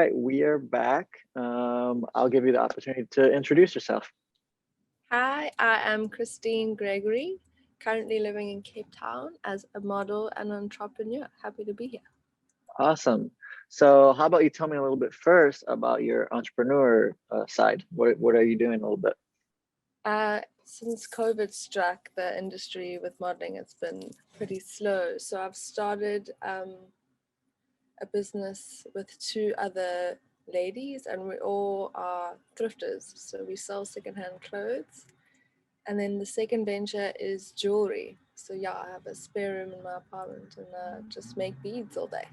right, we are back. I'll give you the opportunity to introduce yourself. Hi, I am Christine Gregory, currently living in Cape Town as a model and entrepreneur. Happy to be here. Awesome. So, how about you tell me a little bit first about your entrepreneur side? What are you doing a little bit? Since COVID struck the industry with modeling, it's been pretty slow. So I've started a business with two other ladies, and we all are thrifters. So we sell secondhand clothes. And then the second venture is jewelry. So yeah, I have a spare room in my apartment and just make beads all day.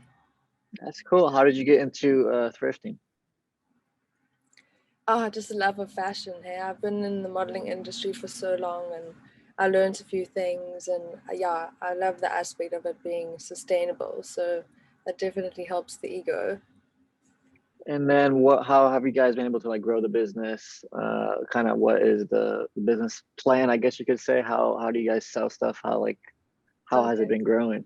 That's cool. How did you get into thrifting? Just a love of fashion. Hey, I've been in the modeling industry for so long, and I learned a few things. And yeah, I love the aspect of it being sustainable. So that definitely helps the ego. And then how have you guys been able to like grow the business? Kind of what is the business plan, I guess you could say? How do you guys sell stuff? How has it Okay. been growing?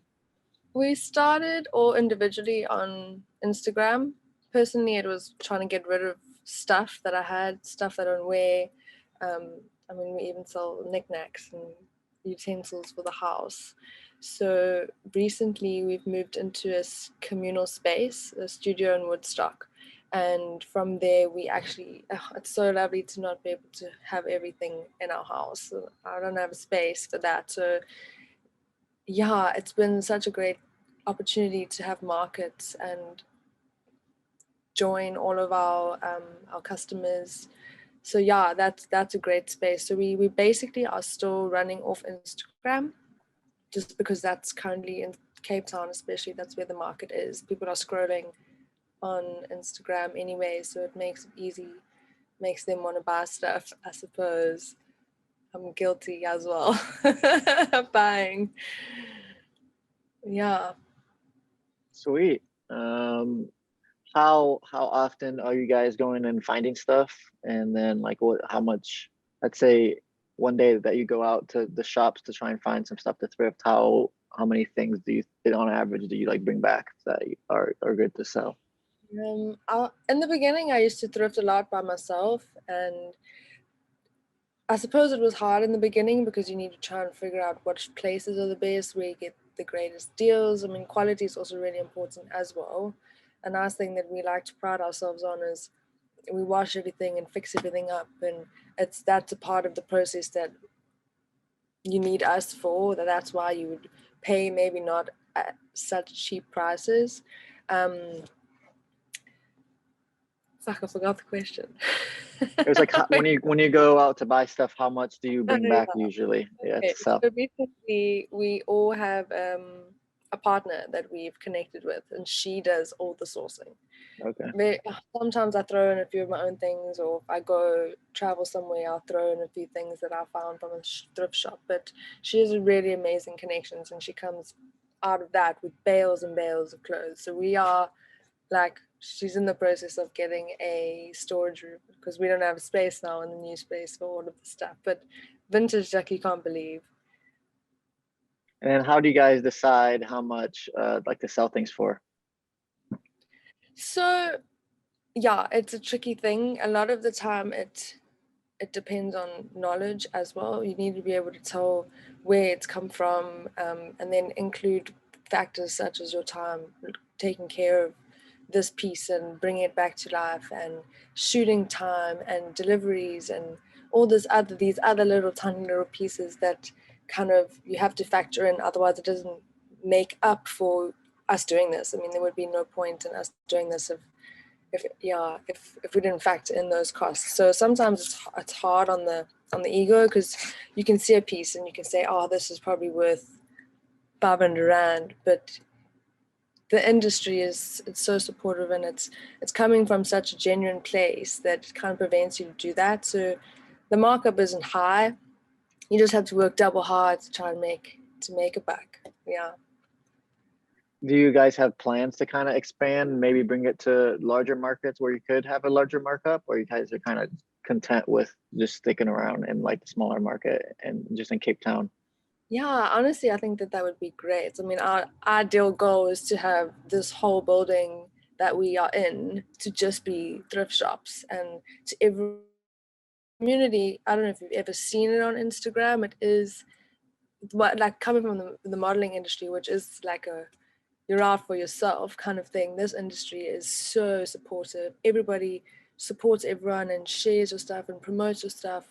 We started all individually on Instagram. Personally, it was trying to get rid of stuff that I had, stuff that I don't wear. We even sell knickknacks and utensils for the house. So recently, we've moved into a communal space, a studio in Woodstock. And from there, we actually, it's so lovely to not be able to have everything in our house. I don't have a space for that. So yeah, it's been such a great opportunity to have markets and join all of our customers. So yeah, that's a great space. So we basically are still running off Instagram, just because that's currently in Cape Town, especially that's where the market is. People are scrolling on Instagram anyway, so it makes it easy, makes them want to buy stuff, I suppose. I'm guilty as well of buying. Yeah. Sweet. How often are you guys going and finding stuff? And then like how much, let's say one day that you go out to the shops to try and find some stuff to thrift, how many things do you on average do you like bring back that are good to sell? In the beginning, I used to thrift a lot by myself, and I suppose it was hard in the beginning because you need to try and figure out which places are the best, where you get the greatest deals. I mean, quality is also really important as well. A nice thing that we like to pride ourselves on is we wash everything and fix everything up, and that's a part of the process that you need us for. That's why you would pay maybe not at such cheap prices. Um, Fuck, I forgot the question. It was like when you go out to buy stuff, how much do you Oh, bring back yeah. usually? Yeah, Okay. to sell. So basically, we all have a partner that we've connected with, and she does all the sourcing. Okay. Sometimes I throw in a few of my own things, or if I go travel somewhere, I'll throw in a few things that I found from a thrift shop. But she has really amazing connections, and she comes out of that with bales and bales of clothes. So we are like, she's in the process of getting a storage room because we don't have space now in the new space for all of the stuff. But vintage, like, you can't believe. And then how do you guys decide how much like to sell things for? So yeah, it's a tricky thing. A lot of the time it depends on knowledge as well. You need to be able to tell where it's come from, and then include factors such as your time, taking care of this piece and bringing it back to life, and shooting time and deliveries and all these other little tiny little pieces that kind of you have to factor in. Otherwise, it doesn't make up for us doing this. I mean, there would be no point in us doing this if we didn't factor in those costs. So sometimes it's hard on the ego, because you can see a piece and you can say, oh, this is probably worth 500 rand, but the industry it's so supportive, and it's coming from such a genuine place that it kind of prevents you to do that. So the markup isn't high. You just have to work double hard to try and make it back. Yeah. Do you guys have plans to kind of expand, maybe bring it to larger markets where you could have a larger markup, or you guys are kind of content with just sticking around in like the smaller market and just in Cape Town? Yeah, honestly, I think that would be great. I mean, our ideal goal is to have this whole building that we are in to just be thrift shops, and to every community. I don't know if you've ever seen it on Instagram. It is what, like, coming from the modeling industry, which is like a you're out for yourself kind of thing. This industry is so supportive. Everybody supports everyone and shares your stuff and promotes your stuff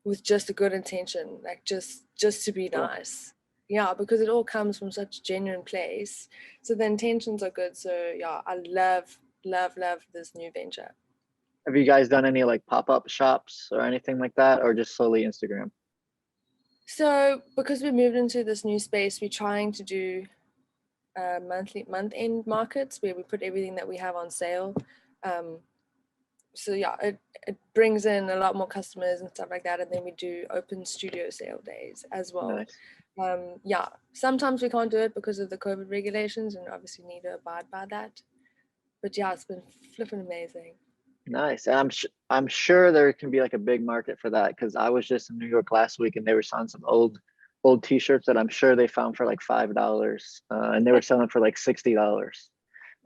with just a good intention, like just to be Cool. nice. Yeah, because it all comes from such a genuine place. So the intentions are good. So yeah, I love this new venture. Have you guys done any like pop-up shops or anything like that, or just solely Instagram? So because we moved into this new space, we're trying to do month end markets where we put everything that we have on sale. Um, so yeah, it brings in a lot more customers and stuff like that. And then we do open studio sale days as well. Nice. Yeah, sometimes we can't do it because of the COVID regulations, and obviously need to abide by that. But yeah, it's been flipping amazing. Nice. And I'm sure there can be like a big market for that, because I was just in New York last week and they were selling some old t-shirts that I'm sure they found for like $5, and they were selling for like $60.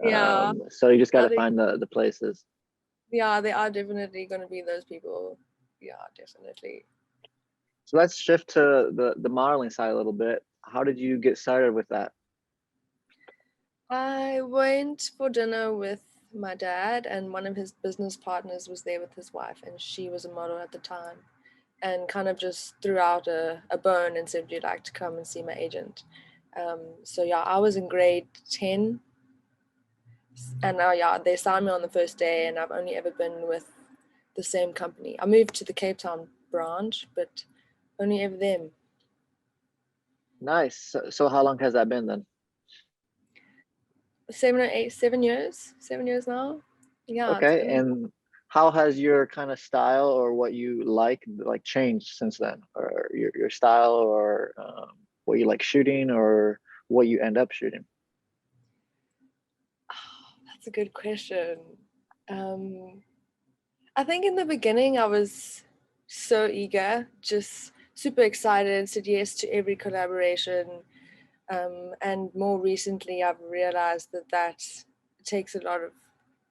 Yeah, So you just got I to think, find the places. yeah, they are definitely going to be those people. Yeah, definitely. So let's shift to the modeling side a little bit. How did you get started with that? I went for dinner with my dad, and one of his business partners was there with his wife, and she was a model at the time, and kind of just threw out a bone and said, "Would you like to come and see my agent?" So yeah, I was in grade 10, and now yeah, they signed me on the first day, and I've only ever been with the same company. I moved to the Cape Town branch, but only ever them. Nice. So how long has that been then? 7 or 8, 7 years, 7 years now. Yeah, it's Okay. been. And how has your kind of style or what you like changed since then, or your style, or what you like shooting, or what you end up shooting? That's a good question. Um, I think in the beginning I was so eager, just super excited, said yes to every collaboration. And more recently, I've realized that takes a lot of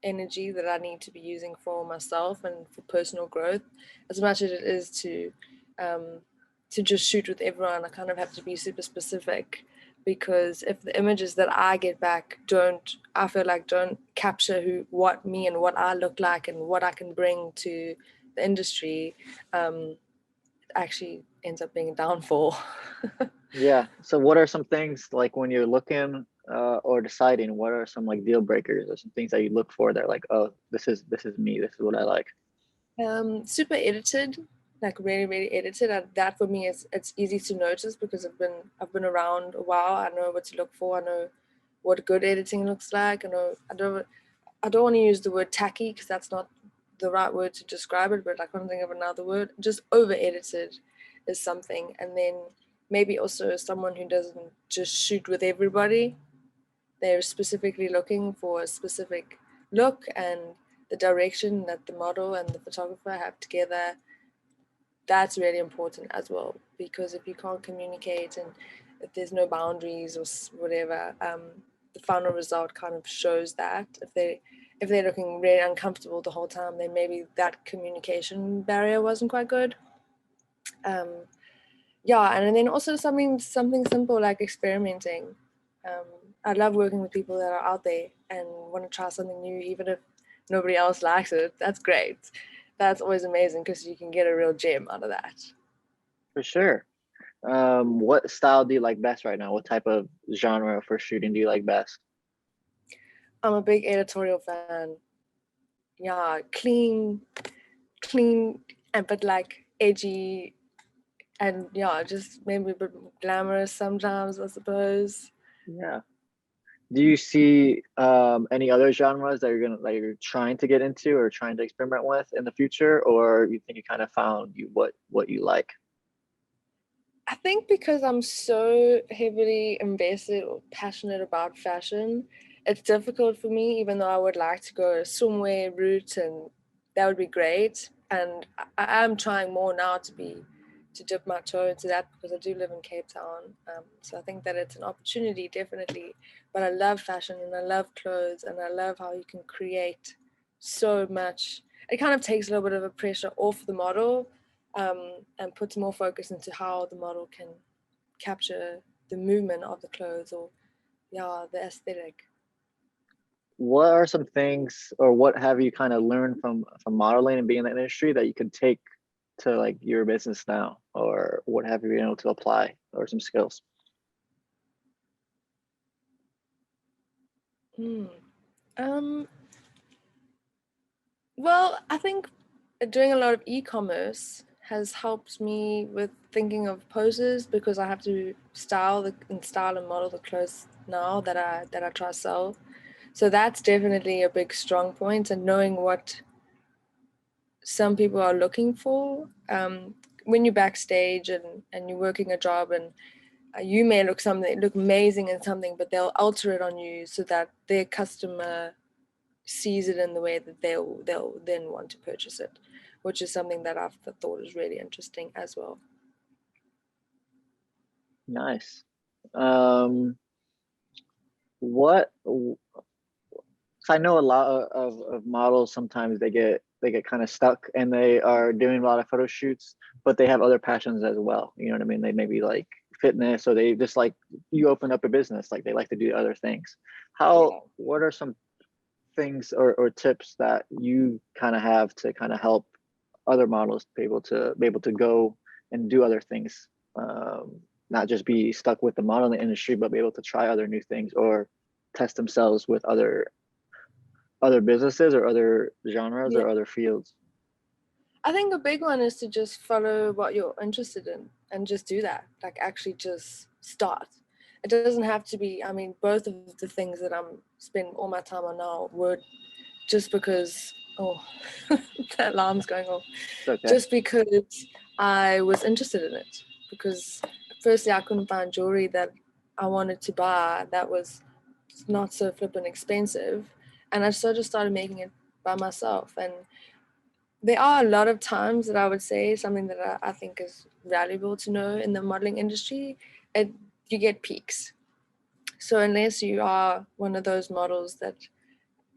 energy that I need to be using for myself and for personal growth, as much as it is um, to just shoot with everyone. I kind of have to be super specific, because if the images that I get back I feel like don't capture what me and what I look like and what I can bring to the industry, it actually ends up being a downfall. Yeah. So what are some things like when you're looking or deciding, what are some like deal breakers or some things that you look for that like, oh, this is me, this is what I like? Super edited, like really, really edited. And that for me is it's easy to notice because I've been around a while. I know what to look for. I know what good editing looks like. I don't want to use the word tacky because that's not the right word to describe it. But I can't think of another word. Just over edited is something, and then maybe also someone who doesn't just shoot with everybody. They're specifically looking for a specific look, and the direction that the model and the photographer have together. That's really important as well, because if you can't communicate and if there's no boundaries or whatever, the final result kind of shows that. If they're looking really uncomfortable the whole time, then maybe that communication barrier wasn't quite good. um, yeah, and then also something simple like experimenting. um, I love working with people that are out there and want to try something new, even if nobody else likes it. That's great. That's always amazing because you can get a real gem out of that. For sure. What style do you like best right now? What type of genre for shooting do you like best? I'm a big editorial fan. Yeah, clean, and but like edgy, and yeah, just maybe a bit glamorous sometimes, I suppose. Yeah. Do you see any other genres that you're trying to get into or trying to experiment with in the future, or you think you kind of found what you like? I think because I'm so heavily invested or passionate about fashion, it's difficult for me, even though I would like to go a swimwear route, and that would be great. And I am trying more now dip my toe into that because I do live in Cape Town. So I think that it's an opportunity, definitely. But I love fashion and I love clothes and I love how you can create so much. It kind of takes a little bit of a pressure off the model, and puts more focus into how the model can capture the movement of the clothes, or the aesthetic. What are some things, or what have you kind of learned from modeling and being in the industry that you could take to like your business now, or what have you been able to apply, or some skills? Um, well, I think doing a lot of e-commerce has helped me with thinking of poses, because I have to style and model the clothes now that I try to sell. So that's definitely a big strong point, and knowing what some people are looking for. When you're backstage and you're working a job, and you may look amazing in something, but they'll alter it on you so that their customer sees it in the way that they'll then want to purchase it, which is something that I've thought is really interesting as well. Nice. What I know a lot of models, sometimes they get kind of stuck and they are doing a lot of photo shoots, but they have other passions as well. You know what I mean? They maybe like fitness, or they just like, you open up a business, like they like to do other things. Yeah. What are some things or tips that you kind of have to kind of help other models be able to go and do other things, not just be stuck with the modeling industry, but be able to try other new things or test themselves with other businesses or other genres Yeah. or other fields? I think a big one is to just follow what you're interested in and just do that. Like actually just start. It doesn't have to be, I mean, both of the things that I'm spending all my time on now were just because, oh, that alarm's going off. It's okay. Just because I was interested in it. Because firstly, I couldn't find jewelry that I wanted to buy that was not so flippin' expensive. And I just started making it by myself. And there are a lot of times that I would say something that I think is valuable to know in the modeling industry. You get peaks. So unless you are one of those models that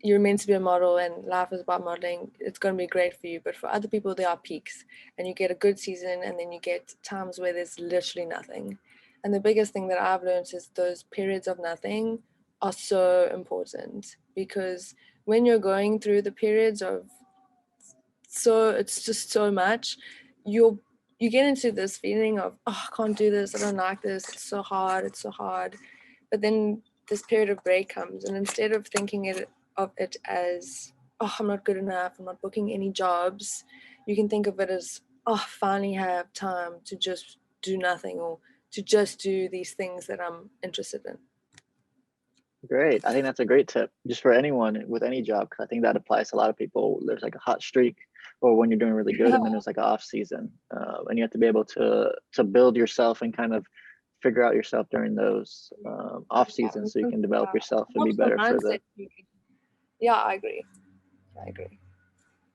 you're meant to be a model and life is about modeling, it's going to be great for you. But for other people, there are peaks, and you get a good season, and then you get times where there's literally nothing. And the biggest thing that I've learned is those periods of nothing are so important, because when you're going through the periods of, so it's just so much, you get into this feeling of, oh, I can't do this, I don't like this, it's so hard. But then this period of break comes, and instead of thinking of it as, oh, I'm not good enough, I'm not booking any jobs, you can think of it as, oh, I finally have time to just do nothing, or to just do these things that I'm interested in. Great. I think that's a great tip just for anyone with any job, because I think that applies to a lot of people. There's like a hot streak, or when you're doing really good, and then there's like an off season, and you have to be able to build yourself and kind of figure out yourself during those off seasons, so you can develop yourself and be Helps the better for the. mindset. Yeah, I agree.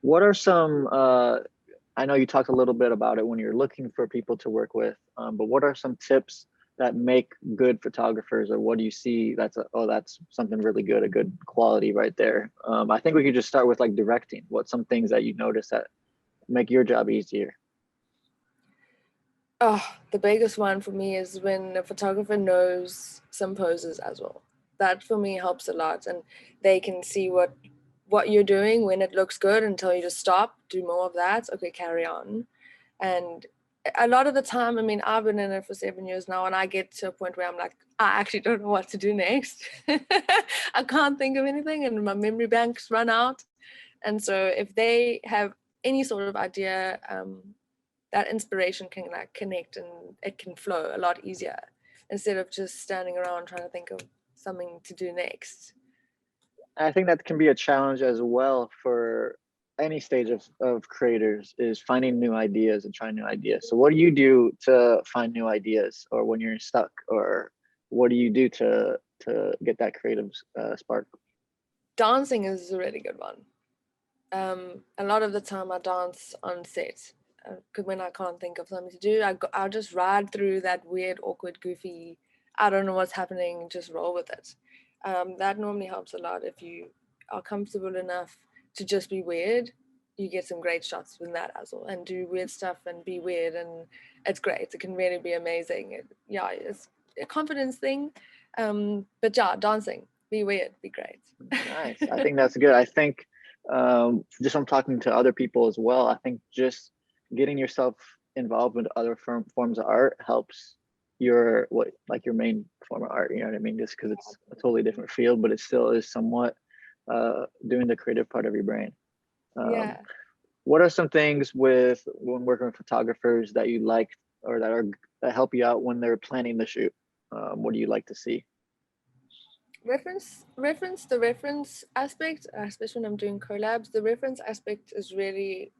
What are some? I know you talked a little bit about it when you're looking for people to work with, but what are some tips that make good photographers, or what do you see that's something really good, a good quality right there? I think we could just start with like directing. What's some things that you notice that make your job easier? Oh, the biggest one for me is when a photographer knows some poses as well. That for me helps a lot, and they can see what you're doing when it looks good and tell you to stop, do more of that. Okay, carry on. And a lot of the time, I mean, I've been in it for 7 years now, and I get to a point where I'm like, I actually don't know what to do next. I can't think of anything, and my memory banks run out. And so if they have any sort of idea, that inspiration can like connect, and it can flow a lot easier instead of just standing around trying to think of something to do next. I think that can be a challenge as well for any stage of creators, is finding new ideas and trying new ideas. So what do you do to find new ideas, or when you're stuck, or what do you do to get that creative spark? Dancing is a really good one. A lot of the time I dance on set. Because when I can't think of something to do, I'll just ride through that weird, awkward, goofy, I don't know what's happening, just roll with it. That normally helps a lot. If you are comfortable enough to just be weird, you get some great shots with that as well, and do weird stuff and be weird, and it's great. It can really be amazing. Yeah, it's a confidence thing. But yeah, dancing, be weird, be great. Nice. I think that's good. I think just from talking to other people as well, I think just getting yourself involved with other forms of art helps your your main form of art. You know what I mean? Just because it's a totally different field, but it still is somewhat doing the creative part of your brain. Yeah. What are some things with when working with photographers that you like or that help you out when they're planning the shoot? What do you like to see? The reference aspect, especially when I'm doing collabs, the reference aspect is really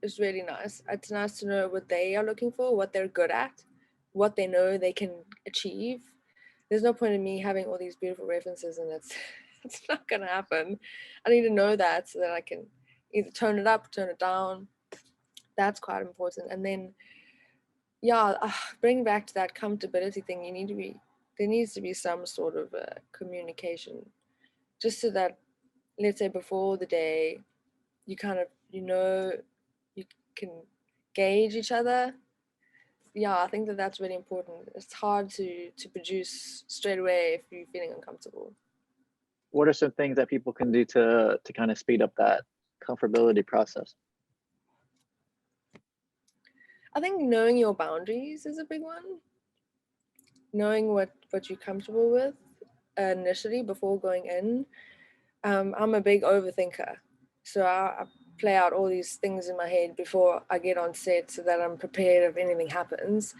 nice. It's nice to know what they are looking for, what they're good at, what they know they can achieve. There's no point in me having all these beautiful references and it's it's not gonna happen. I need to know that so that I can either tone it up, turn it down. That's quite important. And then yeah, bring back to that comfortability thing. There needs to be some sort of communication, just so that, let's say, before the day, you kind of you can gauge each other. Yeah, I think that that's really important. It's hard to produce straight away if you're feeling uncomfortable. What are some things that people can do to kind of speed up that comfortability process? I think knowing your boundaries is a big one. Knowing what you're comfortable with initially before going in. I'm a big overthinker, so I play out all these things in my head before I get on set so that I'm prepared if anything happens.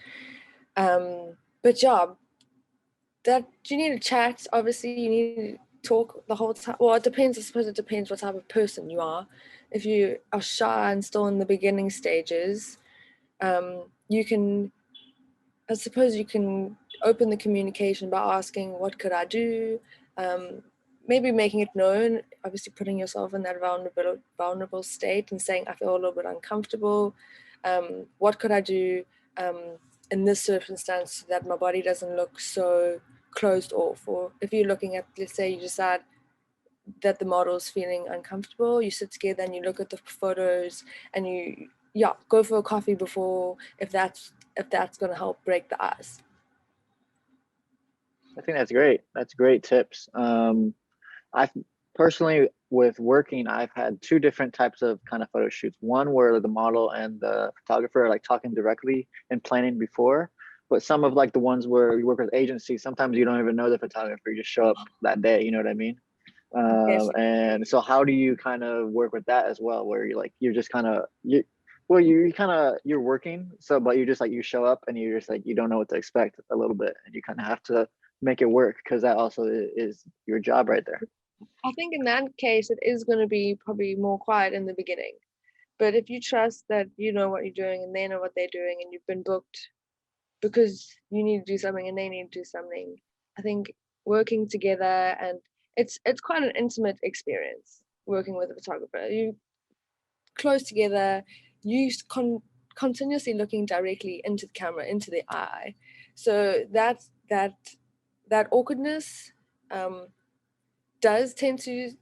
But yeah, that you need to chat. Obviously, you need to talk the whole time. Well, it depends. I suppose it depends what type of person you are. If you are shy and still in the beginning stages, you can. I suppose you can open the communication by asking, "What could I do?" Um, Maybe making it known. Obviously, putting yourself in that vulnerable state and saying, "I feel a little bit uncomfortable. What could I do in this circumstance so that my body doesn't look so closed off?" Or if you're looking at, let's say, you decide that the model's feeling uncomfortable, you sit together and you look at the photos and you, yeah, go for a coffee before, if that's going to help break the ice. I think that's great. That's great tips. I've personally, with working, I've had two different types of kind of photo shoots. One where the model and the photographer are like talking directly and planning before. But some of like the ones where you work with agencies, sometimes you don't even know the photographer, you just show up that day, you know what I mean? Yes. And so how do you kind of work with that as well, where you're just kind of well, you kind of you're working, so but you're just like you show up and you're just like you don't know what to expect a little bit, and you kind of have to make it work because that also is your job right there. I think in that case, it is going to be probably more quiet in the beginning. But if you trust that you know what you're doing and they know what they're doing and you've been booked because you need to do something and they need to do something, I think working together, and it's quite an intimate experience working with a photographer. You close together, you continuously looking directly into the camera, into the eye. So that awkwardness does tend to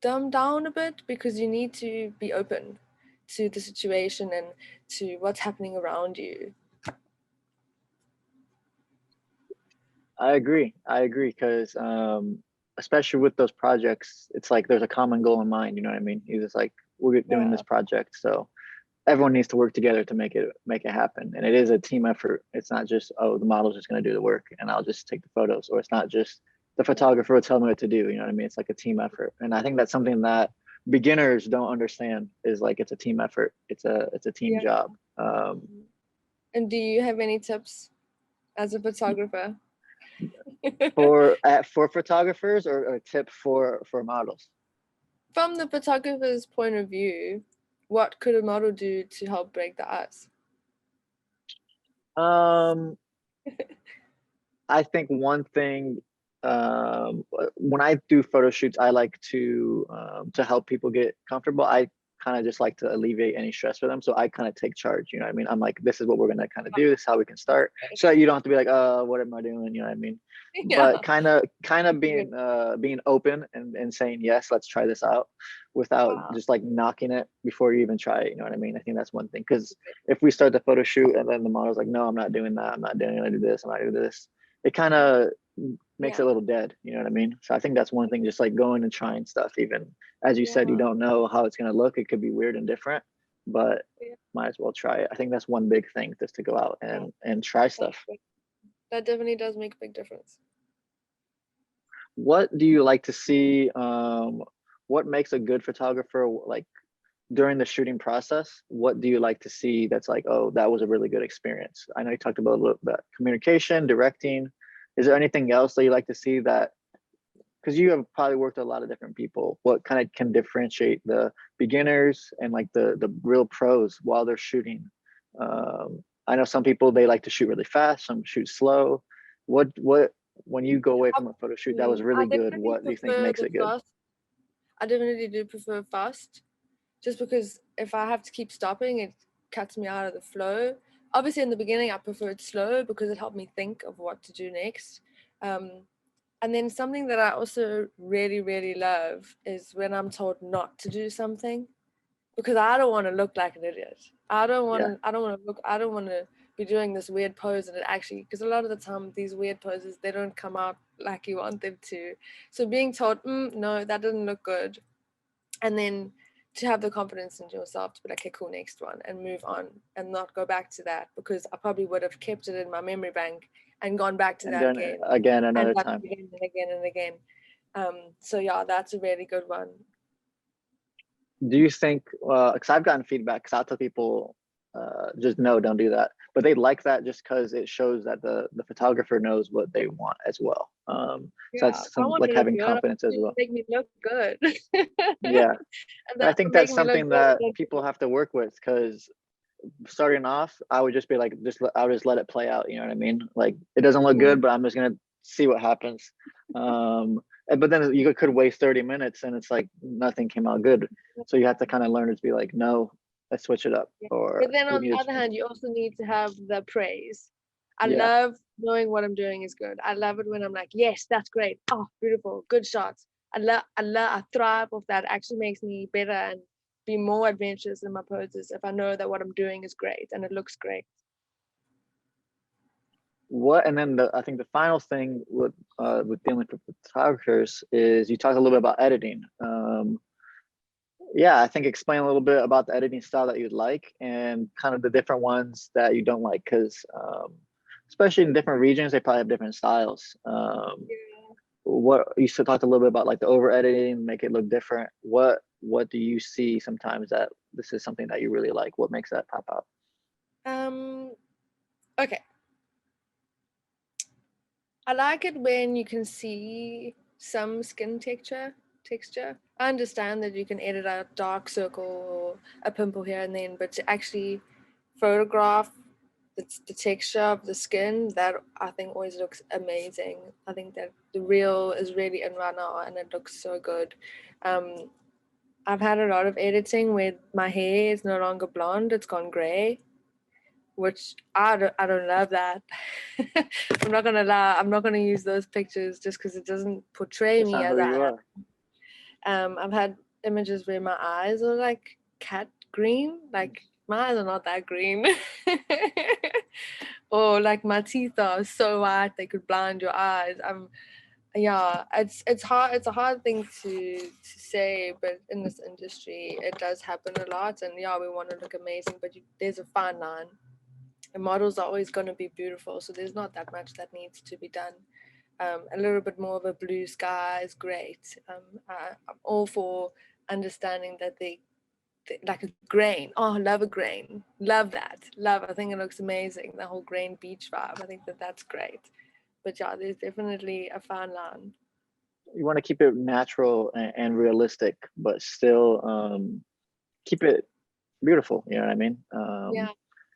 dumb down a bit because you need to be open to the situation and to what's happening around you. I agree because especially with those projects, it's like there's a common goal in mind, you know what I mean? You just like we're doing Yeah. this project, so everyone needs to work together to make it happen, and it is a team effort. It's not just, oh, the model's just going to do the work and I'll just take the photos, or it's not just the photographer will tell me what to do, you know what I mean? It's like a team effort, and I think that's something that beginners don't understand, is like it's a team effort, it's a team Yeah. job. And do you have any tips as a photographer? For photographers, or a tip for models. From the photographer's point of view, what could a model do to help break the ice? um I think one thing, when I do photo shoots, I like to help people get comfortable. I kind of just like to alleviate any stress for them. So I kind of take charge, you know what I mean? I'm like, this is what we're gonna kind of do, this is how we can start. So that you don't have to be like, what am I doing? You know what I mean? Yeah. But kind of being open and saying, yes, let's try this out without Wow. just like knocking it before you even try it. You know what I mean? I think that's one thing. Because if we start the photo shoot and then the model's like, no, I'm not doing that, I'm not doing it, I do this, I'm not doing this, it kind of makes it a Yeah. little dead, you know what I mean? So I think that's one thing, just like going and trying stuff, even as you said, you Yeah. don't know how it's going to look, it could be weird and different, but Yeah. might as well try it. I think that's one big thing, just to go out Yeah. and try That, stuff. that definitely does make a big difference. What do you like to see? What makes a good photographer, like during the shooting process? What do you like to see that's like, oh, that was a really good experience? I know you talked about a little bit communication, directing. Is there anything else that you like to see that, because you have probably worked with a lot of different people, what kind of can differentiate the beginners and like the real pros while they're shooting? I know some people, they like to shoot really fast, some shoot slow. What when you go away from a photo shoot that was I really good, definitely what do you think prefer makes the it good? fast. I definitely do prefer fast, just because if I have to keep stopping, it cuts me out of the flow. Obviously, in the beginning, I preferred slow because it helped me think of what to do next. Um, and then something that I also really, really love is when I'm told not to do something, because I don't want to look like an idiot. I don't want Yeah, to. I don't want to look. I don't want to be doing this weird pose, and it actually, because a lot of the time these weird poses, they don't come out like you want them to. So being told, no, that didn't look good, and then to have the confidence in yourself to be like, okay, cool, next one, and move on, and not go back to that, because I probably would have kept it in my memory bank and gone back to and that then again again and another done time. it again and again and again. So yeah, that's a really good one. Do you think, because I've gotten feedback, because I'll tell people, just no, don't do that, but they like that just because it shows that the photographer knows what they want as well. So Yeah, that's I some want like to look having good. I want confidence as it to well. make me look good. Yeah, And and I that think make that's me look something good. that people have to work with, because starting off, I would just be like, I would just let it play out. You know what I mean? Like, it doesn't look good, but I'm just gonna see what happens. But then you could waste 30 minutes, and it's like nothing came out good. So you have to kind of learn to be like, no, let's switch it up, Yeah. But or then we on need the to other hand, you also need to have the praise. I yeah. love knowing what I'm doing is good. I love it when I'm like, yes, that's great. Oh, beautiful, good shots. I thrive off that. It actually makes me better and be more adventurous in my poses if I know that what I'm doing is great and it looks great. What, and then I think the final thing with dealing with photographers is you talked a little bit about editing. Yeah, I think explain a little bit about the editing style that you'd like and kind of the different ones that you don't like, because especially in different regions, they probably have different styles. Yeah. What you still talked a little bit about, like the over editing, make it look different. What do you see sometimes that this is something that you really like? What makes that pop out? Um, okay. I like it when you can see some skin texture. I understand that you can edit out dark circle or a pimple here and then, but to actually photograph the texture of the skin, that I think always looks amazing. I think that the reel is really in right now and it looks so good. Um, I've had a lot of editing where my hair is no longer blonde, it's gone gray, which I don't love that. I'm not gonna lie, I'm not gonna use those pictures just because it doesn't portray That's me not as who I you am. are. I've had images where my eyes are like cat green, like my eyes are not that green. Or like my teeth are so white they could blind your eyes. Yeah, it's hard. It's a hard thing to say, but in this industry, it does happen a lot. And yeah, we want to look amazing, but there's a fine line. And models are always going to be beautiful, so there's not that much that needs to be done. A little bit more of a blue sky is great. I'm all for understanding that like a grain. Oh, love a grain. Love that. Love. I think it looks amazing. The whole grain beach vibe. I think that's great. But yeah, there's definitely a fine line. You want to keep it natural and realistic, but still keep it beautiful. You know what I mean? Yeah.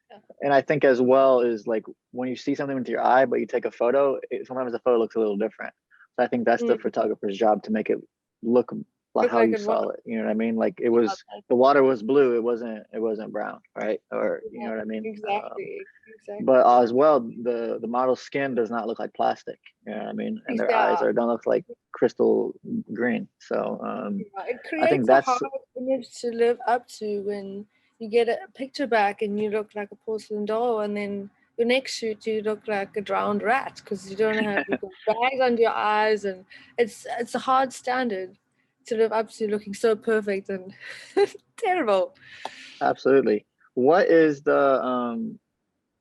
Yeah. And I think as well is like when you see something with your eye, but you take a photo, sometimes the photo looks a little different. So I think that's the Mm, photographer's job to make it look like Looked how like you it was. saw it. You know what I mean? Like it Yeah, was, the water was blue. It wasn't brown, right? Or you know what I mean? But exactly. as well, the model's skin does not look like plastic. You know what I mean? And their eyes Yeah, are don't look like crystal green. So yeah, it I think creates a that's hard image to live up to when you get a picture back and you look like a porcelain doll, and then your next shoot you look like a drowned rat because you don't have you've got bags under your eyes, and it's a hard standard to live up to, looking so perfect and terrible. absolutely. What is the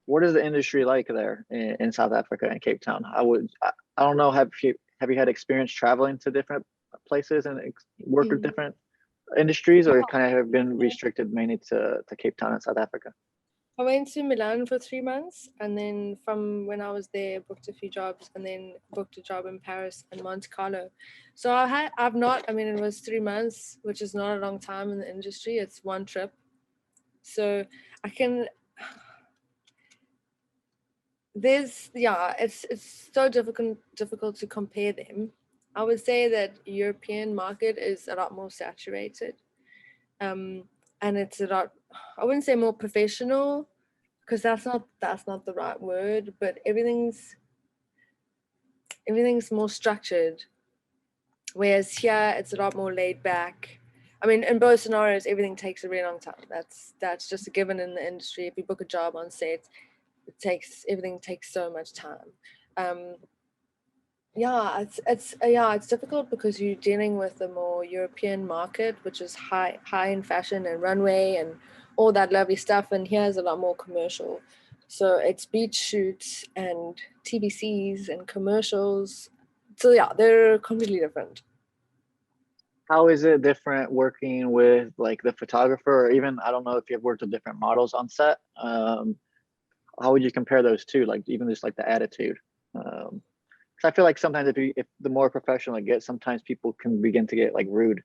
what is the industry like there in South Africa and Cape Town? I don't know. Have you had experience traveling to different places and work with Mm. different industries, or Yeah. it kind of have been restricted mainly to Cape Town and South Africa? I went to Milan for 3 months, and then from when I was there, booked a few jobs, and then booked a job in Paris and Monte Carlo. So I've not. I mean, it was 3 months, which is not a long time in the industry. It's one trip, so I can. It's so difficult to compare them. I would say that European market is a lot more saturated, um, and it's a lot. I wouldn't say more professional because that's not the right word, but everything's more structured, whereas here it's a lot more laid back. I mean, in both scenarios everything takes a really long time. That's just a given in the industry. If you book a job on set, everything takes so much time. um it's difficult because you're dealing with a more European market, which is high in fashion and runway and all that lovely stuff, and here's a lot more commercial. So it's beach shoots and TVCs and commercials. So yeah, they're completely different. How is it different working with like the photographer, or even I don't know if you've worked with different models on set? How would you compare those two? Like even just like the attitude. Um, 'Cause I feel like sometimes if the more professional it gets, sometimes people can begin to get like rude.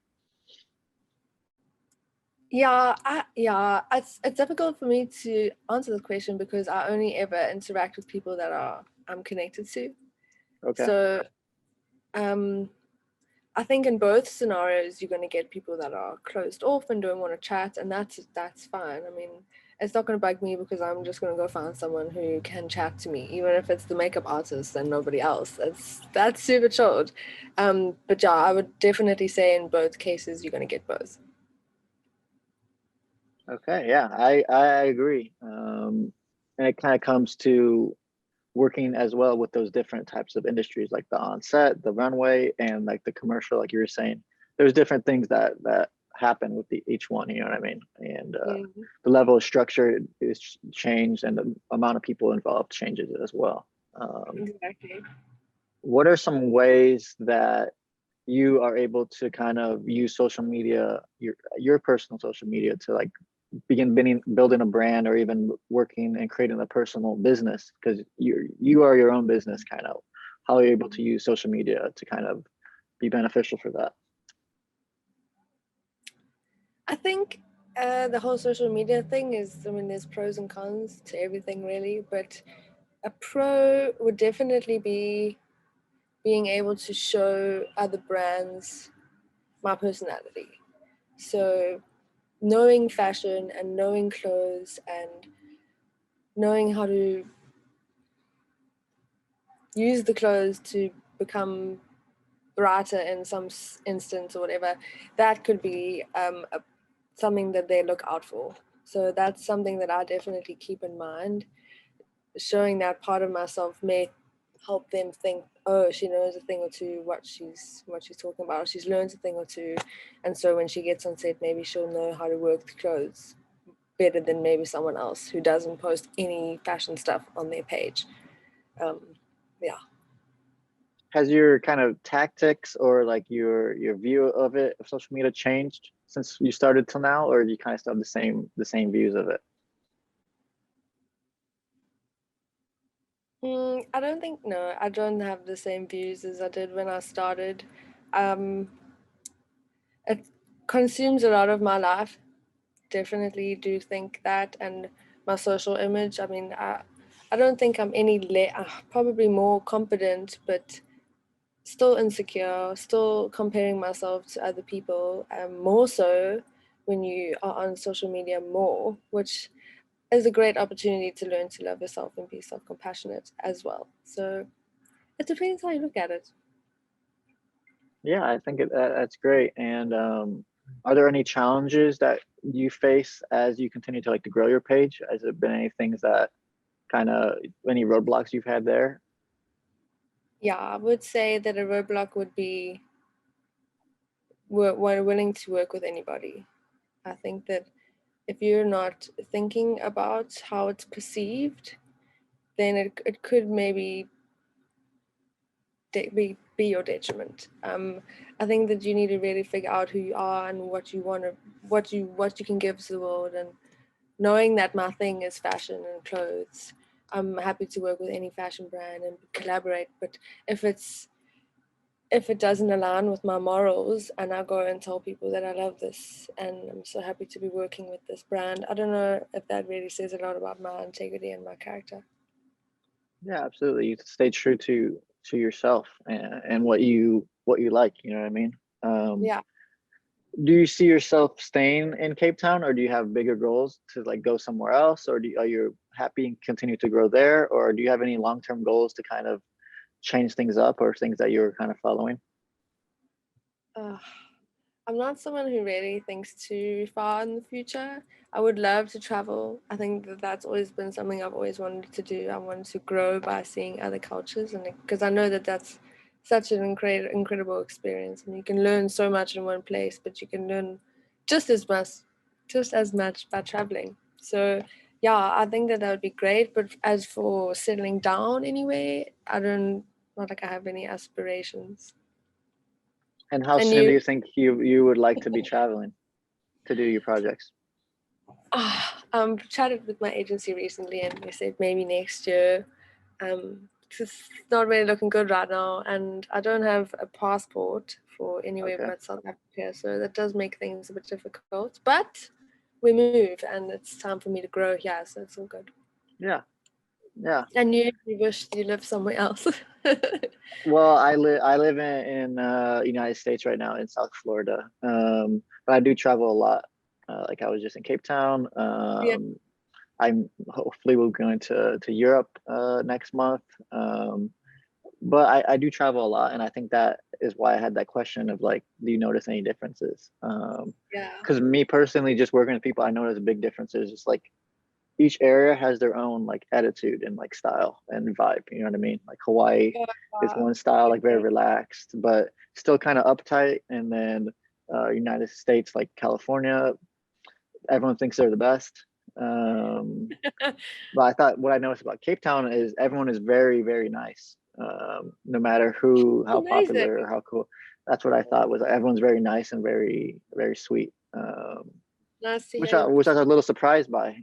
It's difficult for me to answer this question because I only ever interact with people that I'm connected to. Okay. So um I think in both scenarios you're going to get people that are closed off and don't want to chat, and that's fine. I mean, it's not going to bug me because I'm just going to go find someone who can chat to me, even if it's the makeup artist and nobody else. That's super chilled. But yeah, I would definitely say in both cases you're going to get both. Okay. Yeah, I agree. And it kind of comes to working as well with those different types of industries, like the on-set, the runway, and like the commercial. Like you were saying, there's different things that happen with each one. You know what I mean? And Mm, the level of structure is changed, and the amount of people involved changes as well. exactly. What are some ways that you are able to kind of use social media, your personal social media, to like begin building a brand, or even working and creating a personal business, because you are your own business kind of. How are you able to use social media to kind of be beneficial for that? I think the whole social media thing is, I mean, there's pros and cons to everything really, but a pro would definitely be being able to show other brands my personality. So knowing fashion and knowing clothes and knowing how to use the clothes to become brighter in some instance or whatever, that could be something that they look out for. So that's something that I definitely keep in mind. Showing that part of myself may help them think, oh, she knows a thing or two what she's talking about. She's learned a thing or two, and so when she gets on set, maybe she'll know how to work the clothes better than maybe someone else who doesn't post any fashion stuff on their page. Um, yeah. Has your kind of tactics, or like your view of it, of social media, changed since you started till now, or you kind of still have the same views of it? I don't think, no, I don't have the same views as I did when I started. Um, it consumes a lot of my life. Definitely do think that, and my social image. I mean, I don't think I'm probably more confident, but still insecure, still comparing myself to other people, more so when you are on social media more, which is a great opportunity to learn to love yourself and be self-compassionate as well. So it depends how you look at it. Yeah, I think that's great. And are there any challenges that you face as you continue to like to grow your page? Has there been any things that kind of any roadblocks you've had there? Yeah, I would say that a roadblock would be we're willing to work with anybody. I think that if you're not thinking about how it's perceived, then it could maybe be your detriment. I think that you need to really figure out who you are and what you want to, what you can give to the world. And knowing that my thing is fashion and clothes, I'm happy to work with any fashion brand and collaborate. But if it doesn't align with my morals and I go and tell people that I love this and I'm so happy to be working with this brand, I don't know if that really says a lot about my integrity and my character. Yeah, absolutely. You stay true to yourself and what you like. You know what I mean? Um, Yeah. do you see yourself staying in Cape Town, or do you have bigger goals to like go somewhere else, or are you happy and continue to grow there, or do you have any long term goals to kind of change things up or things that you're kind of following? Uh, I'm not someone who really thinks too far in the future. I would love to travel. I think that that's always been something I've always wanted to do. I wanted to grow by seeing other cultures, and because I know that that's such an incredible experience, and you can learn so much in one place, but you can learn just as much, just as much by traveling. So, yeah, I think that that would be great. But as for settling down anyway, I don't not like I have any aspirations. And how And soon do you? you think you would like to be traveling to do your projects? Chatted with my agency recently, and they said maybe next year. It's not really looking good right now, and I don't have a passport for anywhere Okay. but South Africa, so that does make things a bit difficult. But we move, and it's time for me to grow here, so it's all good. Yeah. Yeah. And you wish you lived somewhere else. Well, I live in United States right now in South Florida. But I do travel a lot. Like I was just in Cape Town. Yeah. I'm hopefully we're going to Europe next month. But I do travel a lot, and I think that is why I had that question of like, do you notice any differences? Yeah. Because me personally, just working with people, I notice big differences. Just like each area has their own like attitude and like style and vibe. You know what I mean? Like Hawaii is one style, like very relaxed, but still kind of uptight. And then United States, like California, everyone thinks they're the best. Um, but I thought what I noticed about Cape Town is everyone is very, very nice. No matter how Amazing. popular or how cool. That's what I thought was everyone's very nice and very, very sweet. Nice to Which hear. which I was a little surprised by,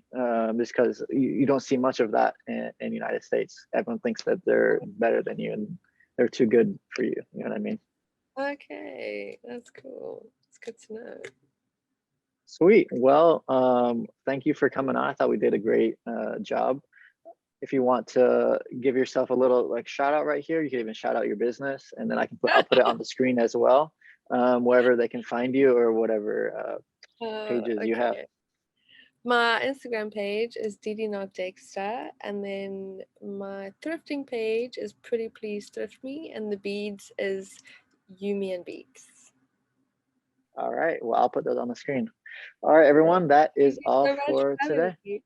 just because you don't see much of that in United States. Everyone thinks that they're better than you and they're too good for you. You know what I mean? Okay, that's cool. It's good to know. Sweet. Well, thank you for coming on. I thought we did a great job. If you want to give yourself a little like shout out right here, you can even shout out your business, and then I'll put it on the screen as well, wherever they can find you or whatever pages you have. Okay. My Instagram page is Didi Not Dexter, and then my thrifting page is Pretty Please Thrift Me, and the beads is Yumi and Beads. All right. Well, I'll put those on the screen. All right, Cool. everyone. That Thank is you all so much for for having today. me.